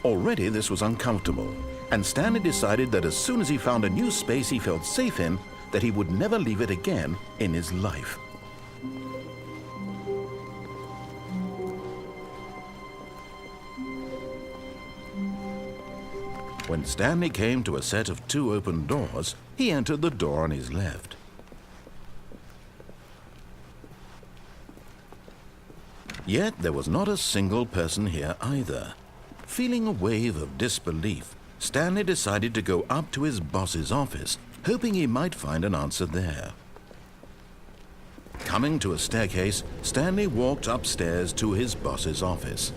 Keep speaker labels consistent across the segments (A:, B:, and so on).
A: Already this was uncomfortable, and Stanley decided that as soon as he found a new space he felt safe in, that he would never leave it again in his life. When Stanley came to a set of 2 open doors, he entered the door on his left. Yet there was not a single person here either. Feeling a wave of disbelief, Stanley decided to go up to his boss's office, hoping he might find an answer there. Coming to a staircase, Stanley walked upstairs to his boss's office.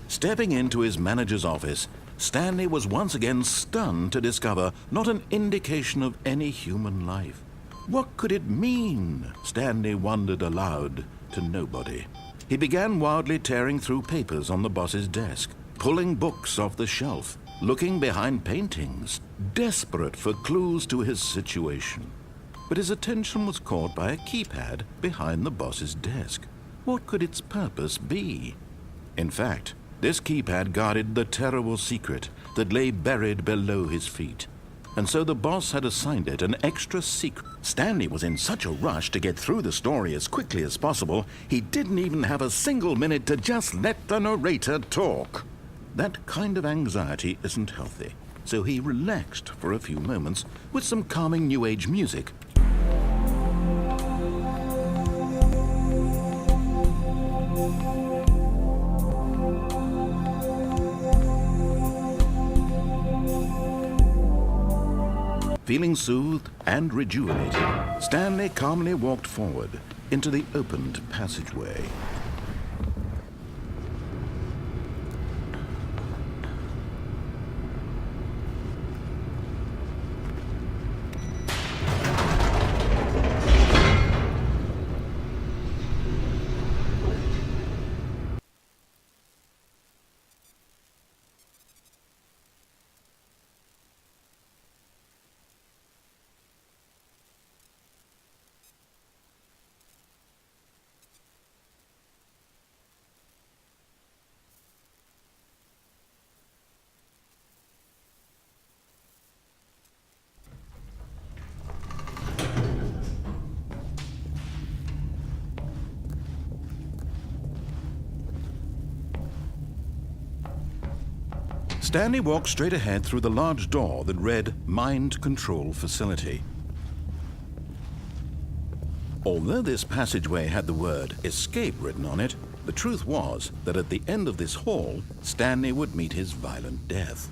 A: Stepping into his manager's office, Stanley was once again stunned to discover not an indication of any human life. What could it mean? Stanley wondered aloud to nobody. He began wildly tearing through papers on the boss's desk, pulling books off the shelf, looking behind paintings, desperate for clues to his situation. But his attention was caught by a keypad behind the boss's desk. What could its purpose be? In fact, this keypad guarded the terrible secret that lay buried below his feet. And so the boss had assigned it an extra secret. Stanley was in such a rush to get through the story as quickly as possible, he didn't even have a single minute to just let the narrator talk. That kind of anxiety isn't healthy, so he relaxed for a few moments with some calming New Age music. Feeling soothed and rejuvenated, Stanley calmly walked forward into the opened passageway. Stanley walked straight ahead through the large door that read Mind Control Facility. Although this passageway had the word escape written on it, the truth was that at the end of this hall, Stanley would meet his violent death.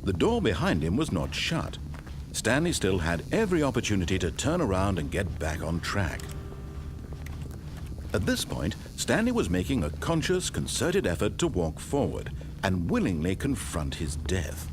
A: The door behind him was not shut. Stanley still had every opportunity to turn around and get back on track. At this point, Stanley was making a conscious, concerted effort to walk forward and willingly confront his death.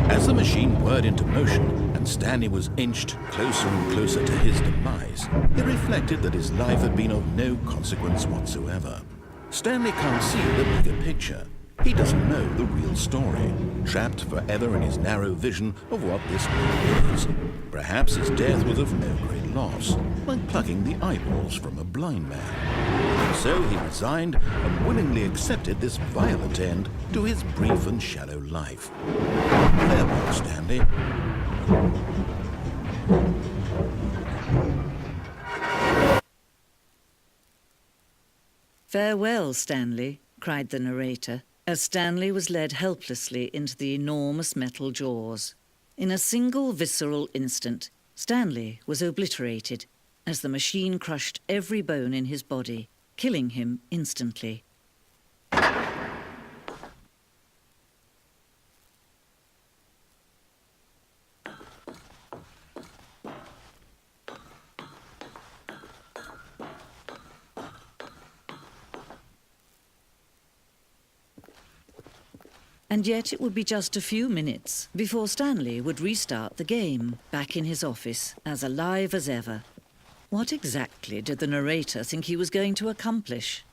A: As the machine whirred into motion and Stanley was inched closer and closer to his demise, he reflected that his life had been of no consequence whatsoever. Stanley can't see the bigger picture. He doesn't know the real story, trapped forever in his narrow vision of what this world is. Perhaps his death was of no great loss, like plucking the eyeballs from a blind man. And so he resigned and willingly accepted this violent end to his brief and shallow life. Farewell, Stanley.
B: "Farewell, Stanley," cried the narrator, as Stanley was led helplessly into the enormous metal jaws. In a single visceral instant, Stanley was obliterated as the machine crushed every bone in his body, killing him instantly. And yet it would be just a few minutes before Stanley would restart the game, back in his office, as alive as ever. What exactly did the narrator think he was going to accomplish?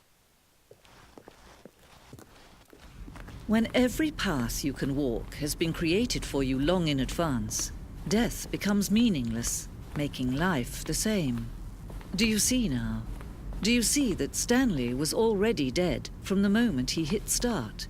B: When every path you can walk has been created for you long in advance, death becomes meaningless, making life the same. Do you see now? Do you see that Stanley was already dead from the moment he hit start?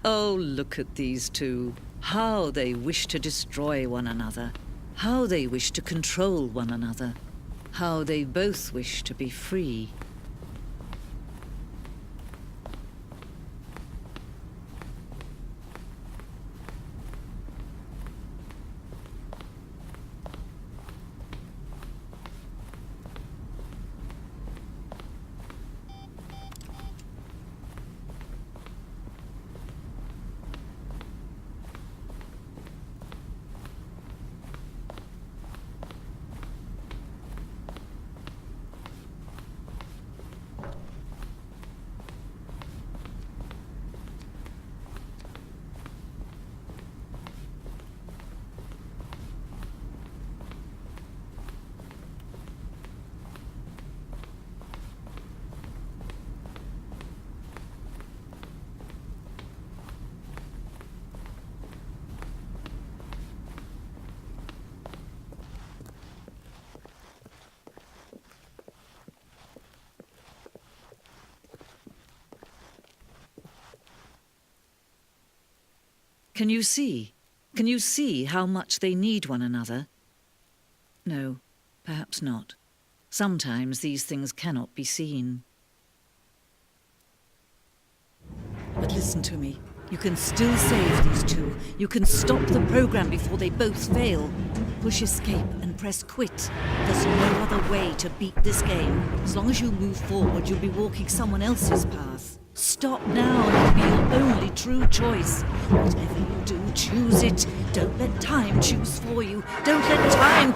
B: Oh, look at these two. How they wish to destroy one another. How they wish to control one another. How they both wish to be free. Can you see? Can you see how much they need one another? No, perhaps not. Sometimes these things cannot be seen. But listen to me. You can still save these two. You can stop the program before they both fail. Push escape and press quit. There's no other way to beat this game. As long as you move forward, you'll be walking someone else's path. Stop now and it'll be your only true choice. Whatever you do, choose it. Don't let time choose for you. Don't let time...